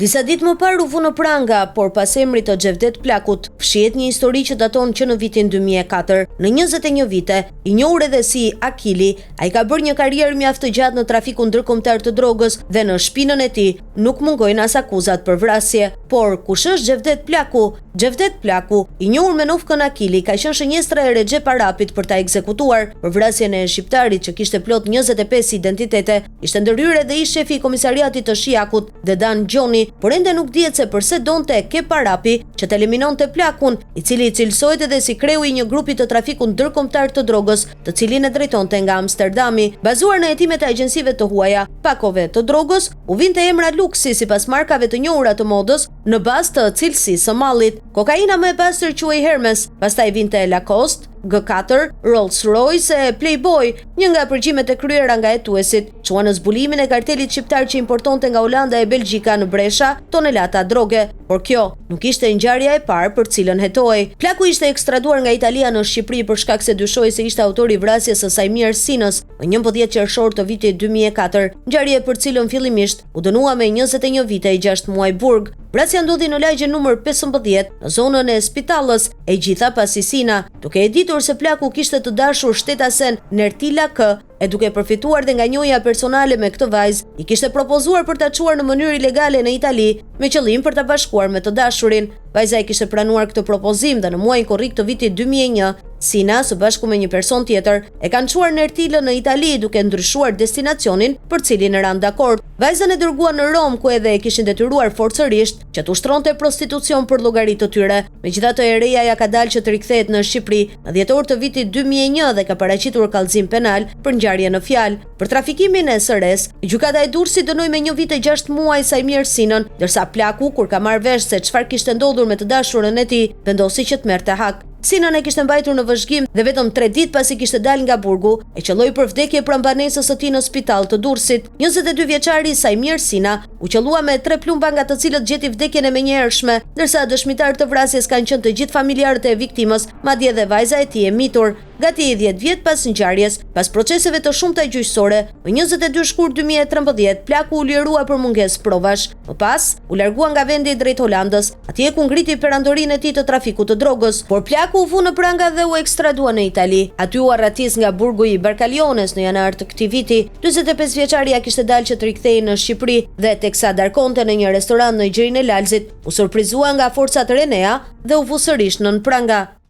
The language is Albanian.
Disa ditë më parë u vu në pranga, por pas emrit të Xhevdet Plakut, fshihet një histori që daton që në vitin 2004. Në 21 vite, i njohur edhe si Akili, ai ka bërë një karrierë mjaft të gjatë në trafikun ndërkombëtar të drogës dhe në shpinën e tij nuk mungojnë as akuzat për vrasje. Por kush është Xhevdet Plaku? Xhevdet Plaku, i njohur me nufkën Akili, ka qenë shënjestra e Recep Arapit për ta ekzekutuar për vrasjen e shqiptarit që kishte plot 25 identitete. Ishte ndërhyrë edhe ish shefi i komisariatit të Shiakut, Dedan Gjoni, por ende nuk dihet se përse donte Kep Arapi që të eliminonte Plakun, i cili cilësohet edhe si kreu i një grupi të trafikut ndërkombëtar të drogës, të cilin e drejtonte nga Amsterdami. Bazuar në hetimet e agjensive të huaja, pakove të drogës, u vinte emra luksi sipas markave të njohura të modës në bazë të cilësisë së mallit. Kokaina më e pastër quhej Hermes, pastaj vinte Lacoste, G4, Rolls-Royce e Playboy, një nga përgjimet e kryera nga hetuesit, çuan në zbulimin e kartelit shqiptar që importonte nga Olanda e Belgjika në Brescia tonelata droge, por kjo nuk ishte ngjarja e parë për cilën hetohej. Plaku ishte ekstraduar nga Italia në Shqipëri për shkak se dyshohej se ishte autori i vrasjes së Sajmir Sinës në 11 qershor të vitit 2004, ngjarje për cilën fillimisht u dënua me 21 vite e 6 muaj burg. Vrasja ndodhi në lagjen numër 15 në zonën e Spitallës, e gjitha pasi Sina, duke e ditur se Plaku kishte të dashur shtetasen Nertila K, e duke përfituar dhe nga njohja personale me këtë vajzë, i kishte propozuar për ta çuar në mënyrë ilegale në Itali me qëllim për ta bashkuar me të dashurin. Vajza i kishte pranuar këtë propozim dhe në muajin korrik të vitit 2001, Sina së bashku me një person tjetër e kanë çuar Nertilën në Itali duke ndryshuar destinacionin për cilin e ranë dakord. Vajzën e dërguan në Rom ku edhe e kishin detyruar forcërisht që të ushtronte prostitucion për llogaritë të tyre. Megjithatë e reja ja ka dalë që të rikthehet në Shqipëri në dhjetor të vitit 2001 dhe ka paraqitur kallëzim penal për ngjarje në fjalë. Për trafikimin e SRS, gjykata e Durrësit dënoi me 1 vit e 6 muaj Sajmir Sinën, ndërsa Plaku, kur ka marrë vesh se çfarë kishte ndodhur me të dashurën e tij, vendosi që të merrte hak. Sinën e kishte mbajtur në vëzhgim dhe vetëm 3 ditë pasi kishte dalë nga burgu, e qelloi për vdekje pranë banesës së tij në spital të Durrësit. 22 vjeçari Sajmir Sina u qellua me 3 plumba nga të cilët gjeti vdekjen e menjëhershme, ndërsa dëshmitarët të vrasjes kanë qenë të gjithë familjarët e viktimës, madje edhe vajza e tij e mitur. Gati 10 vjet pas ngjarjes, pas proceseve të shumta gjyqësore, më 22 shkurt 2013, Plaku u lirua për mungesë provash. Më pas, u largua nga vendi drejt Holandës, atje ku ngriti perandorinë e tij të trafikut të drogës, por Plaku u vu në pranga dhe u ekstradua në Itali. Aty u arratis nga burgu i Barkaliones në janar të këtij viti. 45 vjeçaria kishte dalë që të rikthehej në Shqipëri dhe teksa darkonte në një restorant në Gjirin e Lalzit, u surprizua nga forcat Renea dhe u vu sërish nën pranga.